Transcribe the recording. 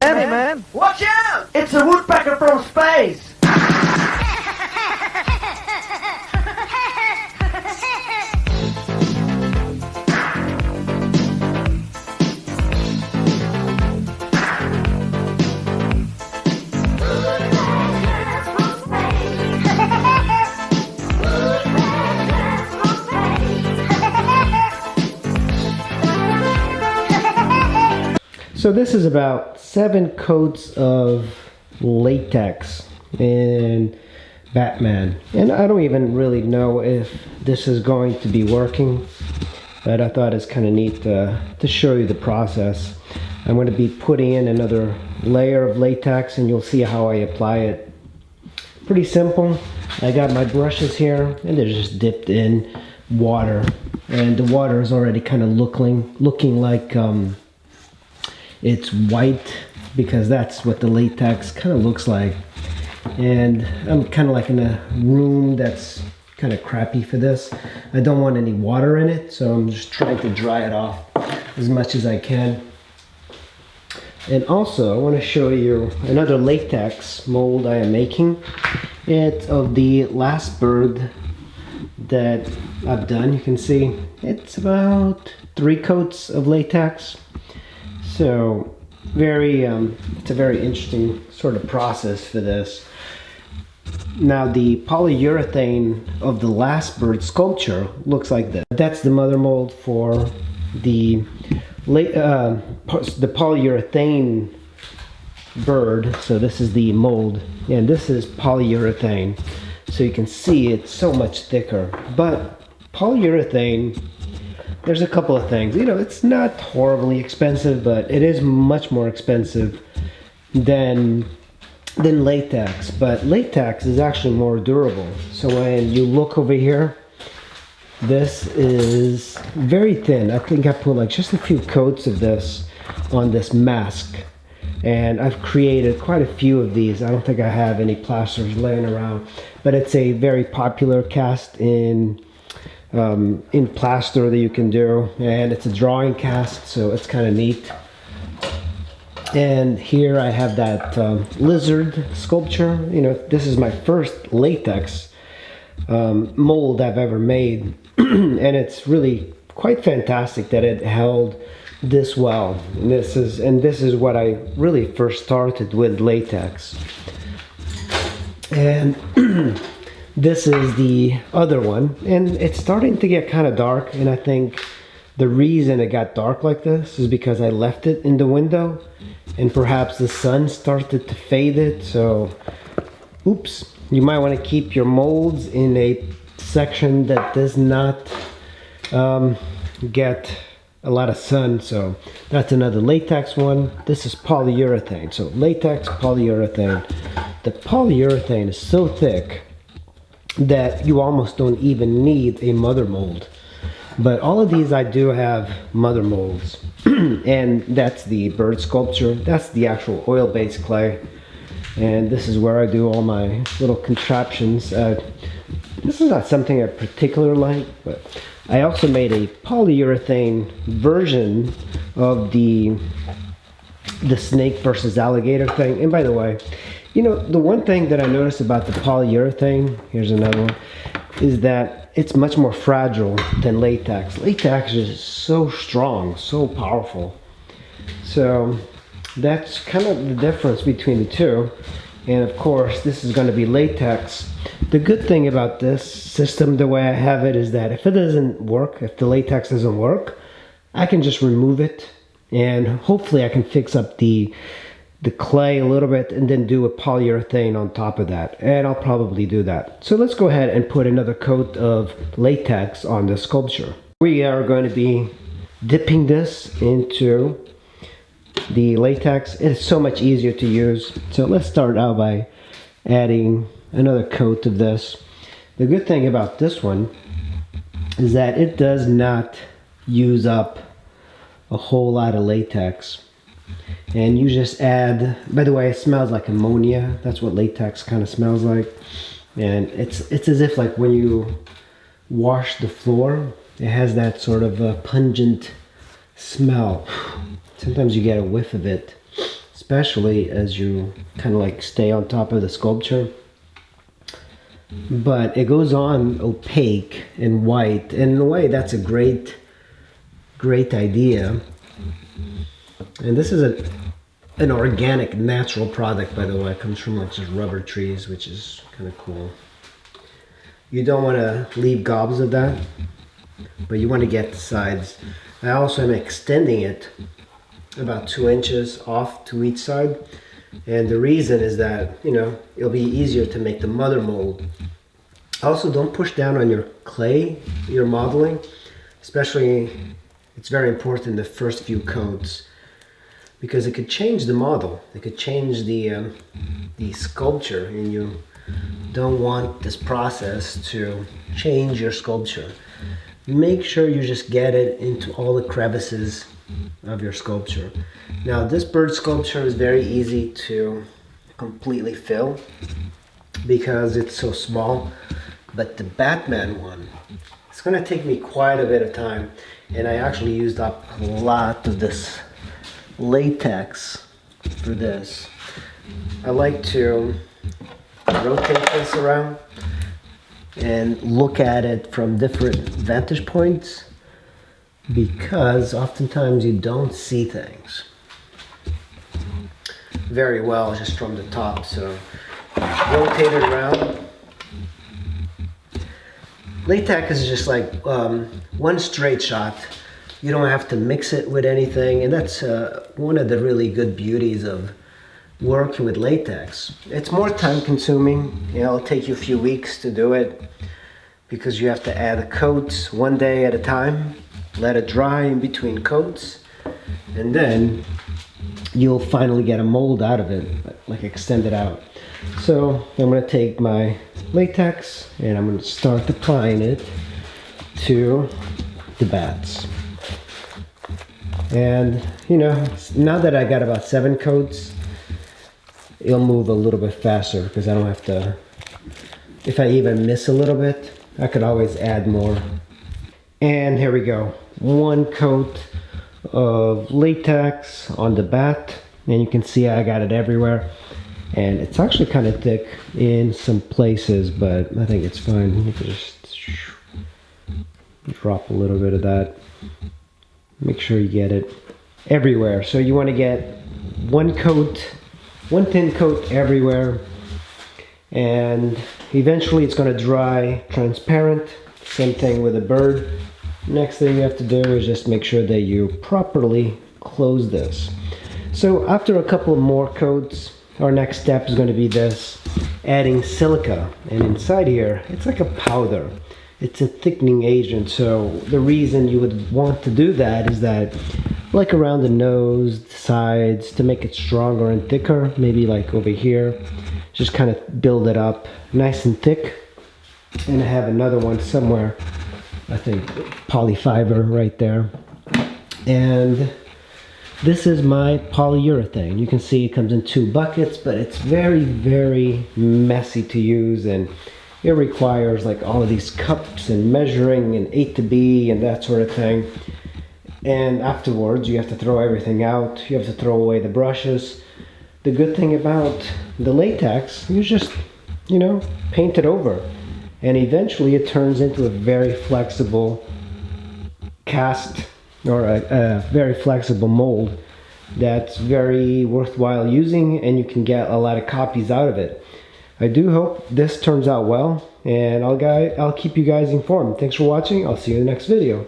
Hey man, watch out! It's a woodpecker from space! So this is about 7 coats of latex in Batman, and I don't even really know if this is going to be working, but I thought it's kind of neat to show you the process. I'm going to be putting in another layer of latex and you'll see how I apply it. Pretty simple. I got my brushes here and they're just dipped in water, and the water is already kind of looking like it's white, because that's what the latex kind of looks like. And I'm kind of like in a room that's kind of crappy for this. I don't want any water in it, so I'm just trying to dry it off as much as I can. And also I want to show you another latex mold I am making. It's of the last bird that I've done. You can see it's about 3 coats of latex. So it's a very interesting sort of process for this. Now the polyurethane of the last bird sculpture looks like this. That's the mother mold for the polyurethane bird. So this is the mold, and this is polyurethane. So you can see it's so much thicker. But polyurethane, there's a couple of things. You know, it's not horribly expensive, but it is much more expensive than latex. But latex is actually more durable. So when you look over here, this is very thin. I think I put like just a few coats of this on this mask. And I've created quite a few of these. I don't think I have any plasters laying around, but it's a very popular cast in plaster that you can do, and it's a drawing cast, so it's kind of neat. And here I have that lizard sculpture. You know, this is my first latex mold I've ever made, and it's really quite fantastic that it held this well. And this is what I really first started with latex. And this is the other one, and it's starting to get kind of dark, and I think the reason it got dark like this is because I left it in the window and perhaps the sun started to fade it. So oops, you might want to keep your molds in a section that does not get a lot of sun. So that's another latex one. This is polyurethane. So latex, polyurethane. The polyurethane is so thick that you almost don't even need a mother mold. But all of these I do have mother molds. And that's the bird sculpture. That's the actual oil-based clay. And this is where I do all my little contraptions. This is not something I particularly like, but I also made a polyurethane version of the snake versus alligator thing. And by the way, you know, the one thing that I noticed about the polyurethane, here's another one, is that it's much more fragile than latex. Latex is so strong, so powerful. So that's kind of the difference between the two. And of course, this is going to be latex. The good thing about this system, the way I have it, is that if it doesn't work, if the latex doesn't work, I can just remove it, and hopefully I can fix up the clay a little bit and then do a polyurethane on top of that. And I'll probably do that. So let's go ahead and put another coat of latex on the sculpture. We are going to be dipping this into the latex. It's so much easier to use. So let's start out by adding another coat of this. The good thing about this one is that it does not use up a whole lot of latex. And you just add, by the way, it smells like ammonia. That's what latex kind of smells like. And it's as if like when you wash the floor, it has that sort of pungent smell. Sometimes you get a whiff of it. especially as you kind of like stay on top of the sculpture. But it goes on opaque and white, and in a way that's a great idea. And this is an organic, natural product, by the way. It comes from like just rubber trees, which is kind of cool. You don't want to leave gobs of that, but you want to get the sides. I also am extending it about 2 inches off to each side, and the reason is that, you know, it'll be easier to make the mother mold. Also, don't push down on your clay you're modeling, especially it's very important the first few coats, because it could change the model, it could change the sculpture, and you don't want this process to change your sculpture. Make sure you just get it into all the crevices of your sculpture. Now this bird sculpture is very easy to completely fill because it's so small, but the Batman one, it's going to take me quite a bit of time, and I actually used up a lot of this latex for this. I like to rotate this around and look at it from different vantage points, because oftentimes you don't see things very well just from the top. So rotate it around. Latex is just like one straight shot. You don't have to mix it with anything, and that's one of the really good beauties of working with latex. It's more time consuming. You know, it'll take you a few weeks to do it because you have to add the coats one day at a time, let it dry in between coats, and then you'll finally get a mold out of it, like extend it out. So I'm going to take my latex and I'm going to start applying it to the bats. And you know, now that I got about 7 coats, it'll move a little bit faster because I don't have to, if I even miss a little bit, I could always add more. And here we go, 1 coat of latex on the bat, and you can see I got it everywhere, and it's actually kind of thick in some places, but I think it's fine. You can just drop a little bit of that. Make sure you get it everywhere. So you want to get 1 coat, 1 thin coat everywhere, and eventually it's going to dry transparent. Same thing with a bird. Next thing you have to do is just make sure that you properly close this. So after a couple more coats, our next step is going to be this, adding silica. And inside here, it's like a powder. It's a thickening agent. So the reason you would want to do that is that, like around the nose, the sides, to make it stronger and thicker, maybe like over here, just kind of build it up nice and thick. And I have another one somewhere, I think polyfiber right there. And this is my polyurethane. You can see it comes in 2 buckets, but it's very, very messy to use, and it requires like all of these cups and measuring and A to B and that sort of thing. And afterwards you have to throw everything out. You have to throw away the brushes. The good thing about the latex, you just, you know, paint it over, and eventually it turns into a very flexible cast, or a very flexible mold that's very worthwhile using, and you can get a lot of copies out of it. I do hope this turns out well, and I'll keep you guys informed. Thanks for watching. I'll see you in the next video.